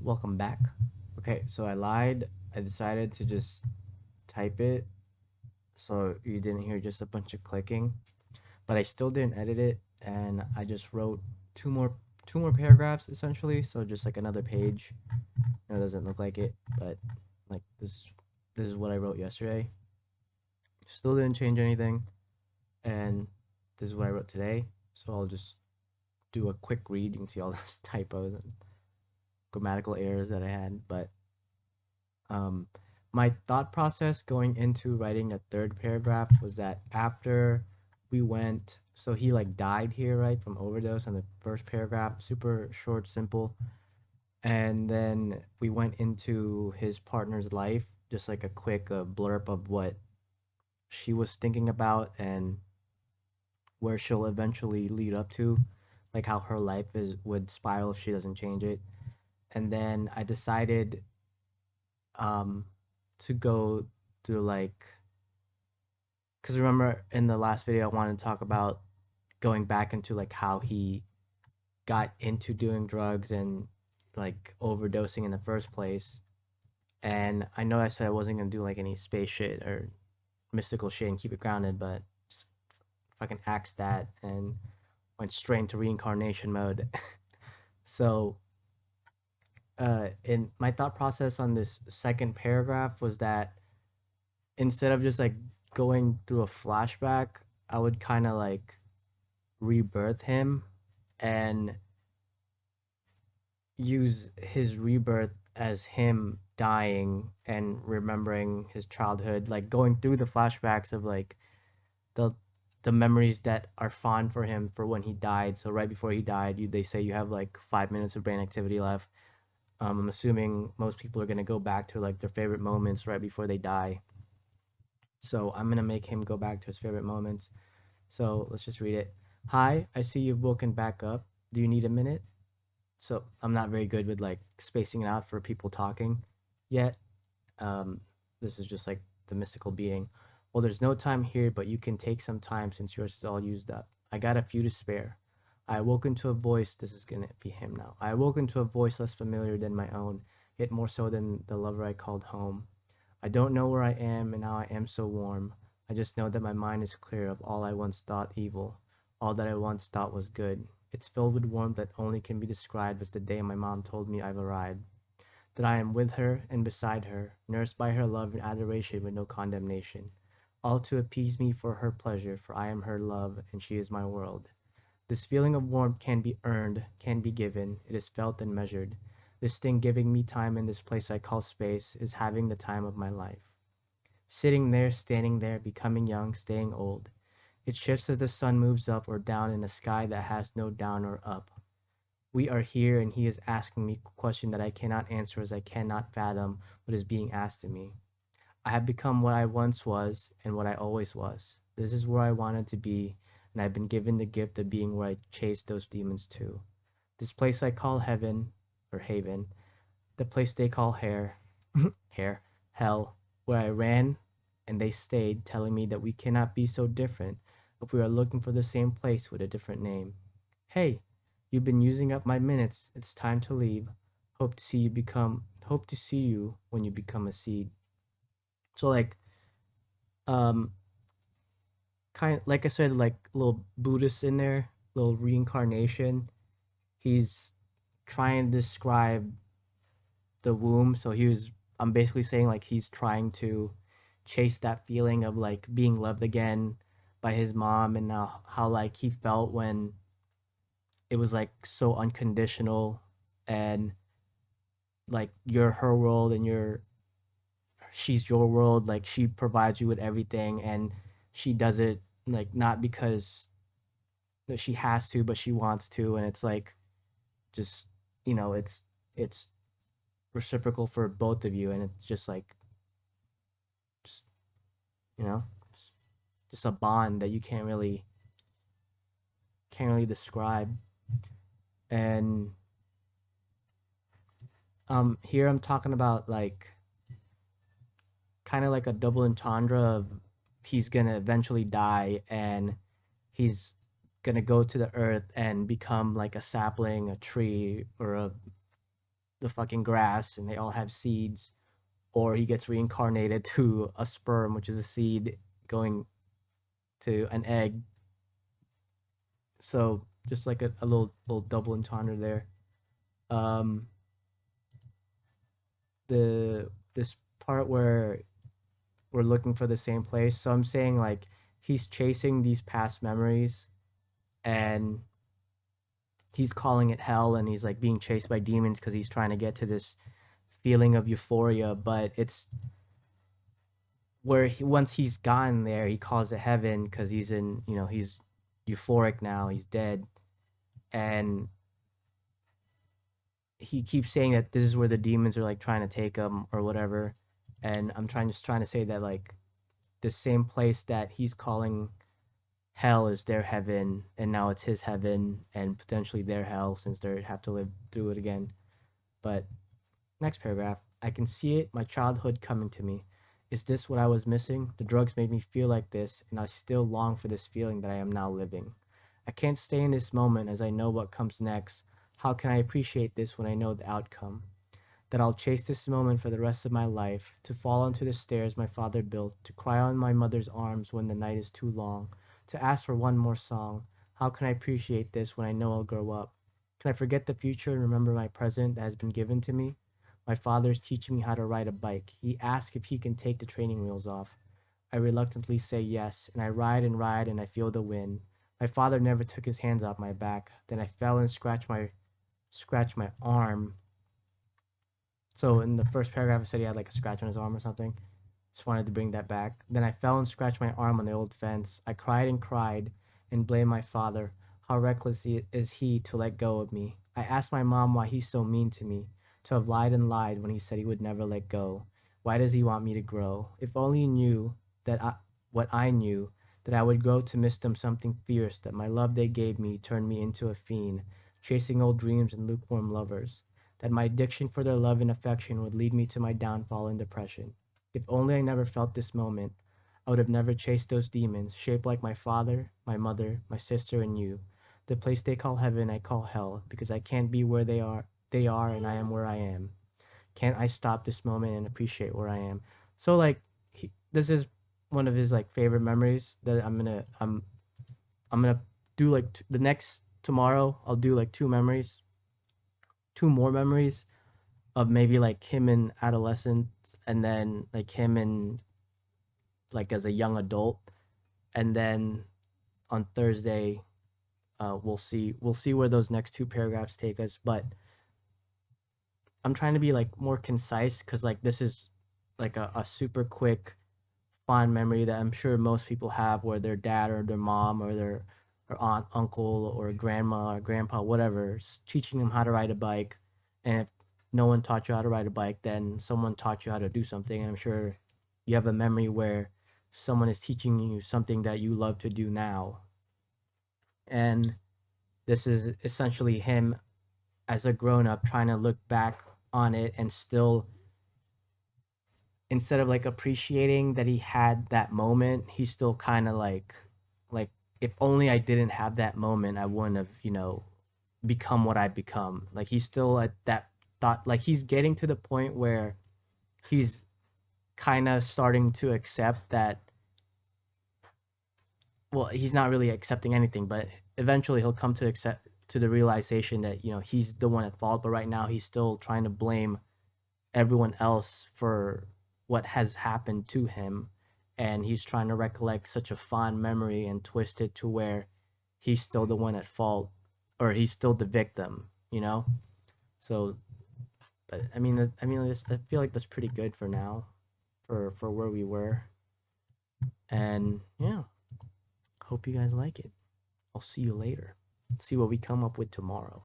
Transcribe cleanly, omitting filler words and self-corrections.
welcome back. Okay, so I lied. I decided to just type it so you didn't hear just a bunch of clicking, but I still didn't edit it, and I just wrote two more two more paragraphs essentially, so just like another page. It doesn't look like it, but like this is what I wrote yesterday. Still didn't change anything, and this is what I wrote today. So I'll just do a quick read. You can see all those typos and grammatical errors that I had, but Um, my thought process going into writing a third paragraph was that after we went, so he like died here, right, from overdose on the first paragraph, super short, simple. And then we went into his partner's life, just like a quick blurb of what she was thinking about and where she'll eventually lead up to, like how her life is would spiral if she doesn't change it. And then I decided um to go through like because remember in the last video I wanted to talk about going back into like how he got into doing drugs and like overdosing in the first place. And I know I said I wasn't gonna do like any space shit or mystical shit and keep it grounded, but just fucking axed that and went straight into reincarnation mode. So in my thought process on this second paragraph was that instead of just like going through a flashback, I would kind of like rebirth him and use his rebirth as him dying and remembering his childhood, like going through the flashbacks of like the the memories that are fond for him for when he died. So right before he died, they say you have like 5 minutes of brain activity left. I'm assuming most people are gonna go back to like their favorite moments right before they die. So I'm gonna make him go back to his favorite moments. So let's just read it. Hi, I see you've woken back up. Do you need a minute? So I'm not very good with like spacing it out for people talking yet. Um, this is just like the mystical being. Well, there's no time here, but you can take some time since yours is all used up. I got a few to spare. I awoke into a voice. This is gonna be him now. I awoke into a voice less familiar than my own, yet more so than the lover I called home. I don't know where I am and now I am so warm. I just know that my mind is clear of all I once thought evil, all that I once thought was good. It's filled with warmth that only can be described as the day my mom told me I've arrived. That I am with her and beside her, nursed by her love and adoration with no condemnation. All to appease me for her pleasure, for I am her love and she is my world. This feeling of warmth can be earned, can be given, it is felt and measured. This thing giving me time in this place I call space is having the time of my life. Sitting there, standing there, becoming young, staying old. It shifts as the sun moves up or down in a sky that has no down or up. We are here and he is asking me a question that I cannot answer as I cannot fathom what is being asked of me. I have become what I once was and what I always was. This is where I wanted to be, and I've been given the gift of being where I chased those demons to. This place I call heaven, or haven, the place they call hair, hell, where I ran and they stayed, telling me that we cannot be so different if we are looking for the same place with a different name. Hey, you've been using up my minutes. It's time to leave. Hope to see you when you become a seed. So like um kind like I said, like a little Buddhist in there, little reincarnation. He's trying to describe the womb. So I'm basically saying like he's trying to chase that feeling of like being loved again by his mom and how like he felt when it was like so unconditional and like you're her world and she's your world, like she provides you with everything and she does it like not because she has to but she wants to, and it's like just it's reciprocal for both of you, and it's just like just you know just a bond that you can't really describe. And here I'm talking about like kind of like a double entendre of he's gonna eventually die and he's gonna go to the earth and become like a sapling, a tree, or the fucking grass and they all have seeds, or he gets reincarnated to a sperm, which is a seed, going to an egg. So just like a little double entendre there. Um, the this part where we're looking for the same place. So I'm saying like he's chasing these past memories, and he's calling it hell, and he's like being chased by demons because he's trying to get to this feeling of euphoria, but it's where once he's gotten there, he calls it heaven because he's in, he's euphoric now, he's dead, and he keeps saying that this is where the demons are like trying to take him or whatever. And I'm trying to say that like the same place that he's calling hell is their heaven, and now it's his heaven and potentially their hell since they have to live through it again. But next paragraph. I can see it, my childhood coming to me. Is this what I was missing? The drugs made me feel like this, and I still long for this feeling that I am now living. I can't stay in this moment as I know what comes next. How can I appreciate this when I know the outcome? That I'll chase this moment for the rest of my life, to fall onto the stairs my father built, to cry on my mother's arms when the night is too long, to ask for one more song. How can I appreciate this when I know I'll grow up? Can I forget the future and remember my present that has been given to me? My father is teaching me how to ride a bike. He asks if he can take the training wheels off. I reluctantly say yes, and I ride and I feel the wind. My father never took his hands off my back. Then I fell and scratched my arm. So in the first paragraph, I said he had like a scratch on his arm or something. Just wanted to bring that back. Then I fell and scratched my arm on the old fence. I cried and blamed my father. How reckless is he to let go of me? I asked my mom why he's so mean to me, to have lied and lied when he said he would never let go. Why does he want me to grow? If only he knew what I knew, that I would grow to miss them something fierce, that my love they gave me turned me into a fiend, chasing old dreams and lukewarm lovers, that my addiction for their love and affection would lead me to my downfall and depression. If only I never felt this moment, I would have never chased those demons, shaped like my father, my mother, my sister, and you. The place they call heaven, I call hell, because I can't be where they are, and I am where I am. Can't I stop this moment and appreciate where I am? So like, this is one of his like favorite memories that I'm gonna do like the next tomorrow. I'll do like two more memories of maybe like him in adolescence, and then like him in like as a young adult, and then on Thursday, we'll see where those next two paragraphs take us. But I'm trying to be like more concise because like this is like a super quick fond memory that I'm sure most people have, where their dad or their mom or their or aunt, uncle, or grandma or grandpa, whatever, teaching them how to ride a bike. And if no one taught you how to ride a bike, then someone taught you how to do something. And I'm sure you have a memory where someone is teaching you something that you love to do now. And this is essentially him as a grown up trying to look back on it and still, instead of like appreciating that he had that moment, he's still kind of like if only I didn't have that moment, I wouldn't have, become what I become. Like he's still at that thought, like he's getting to the point where he's kind of starting to accept that, well, he's not really accepting anything, but eventually he'll come to accept to the realization that, he's the one at fault, but right now he's still trying to blame everyone else for what has happened to him, and he's trying to recollect such a fond memory and twist it to where he's still the one at fault, or he's still the victim. So, but I feel like that's pretty good for now, for where we were. And yeah, hope you guys like it. I'll see you later. See what we come up with tomorrow.